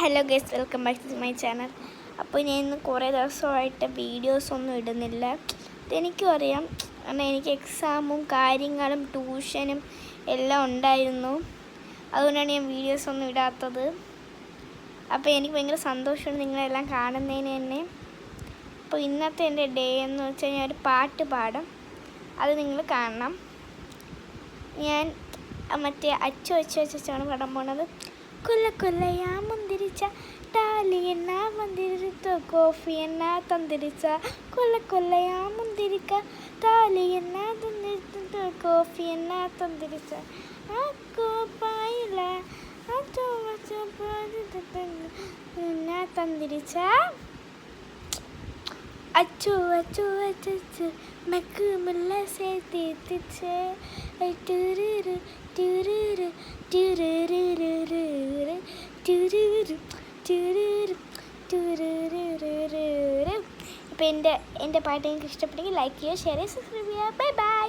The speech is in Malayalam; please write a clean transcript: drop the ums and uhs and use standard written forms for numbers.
Hello guys, welcome back to my channel. അപ്പോൾ ഞാൻ ഇന്ന് കുറേ ദിവസമായിട്ട് വീഡിയോസൊന്നും ഇടുന്നില്ല. ഇതെനിക്കും അറിയാം, കാരണം എനിക്ക് എക്സാമും കാര്യങ്ങളും ട്യൂഷനും എല്ലാം ഉണ്ടായിരുന്നു. അതുകൊണ്ടാണ് ഞാൻ വീഡിയോസൊന്നും ഇടാത്തത്. അപ്പോൾ എനിക്ക് ഭയങ്കര സന്തോഷമുണ്ട് നിങ്ങളെല്ലാം കാണുന്നതിന് തന്നെ. അപ്പോൾ ഇന്നത്തെ എൻ്റെ ഡേ എന്ന് വെച്ചാൽ ഞാൻ ഒരു പാട്ട് പാടും, അത് നിങ്ങൾ കാണണം. ഞാൻ മറ്റേ അച്ചാണ് പാടാൻ പോണത്. കൊല്ല കൊല്ലയാ മുന്തിരിച്ച ടാലി എന്നാ മന്തിരിത്തോ കോഫി എന്നാ തന്തിരിച്ച കൊല്ല കൊല്ലയാ മുന്തിരിക്ക ടാലി എന്നാ തന്തിരിത്തോ കോഫി എന്നാ തന്തിരിച്ച ആ കോപ്പായില്ല എന്നാ തന്തിരിച്ച അച്ചു അച്ചു അച്ചു മക്ക് മുല്ല സേത്തിച്ച് ടുരുരു ടുരുരു ടുരുരു അപ്പോൾ എൻ്റെ പാട്ട് നിങ്ങൾക്ക് ഇഷ്ടപ്പെട്ടെങ്കിൽ ലൈക്ക് ചെയ്യുക, ഷെയർ ചെയ്യുക, സബ്സ്ക്രൈബ് ചെയ്യുക. Bye bye.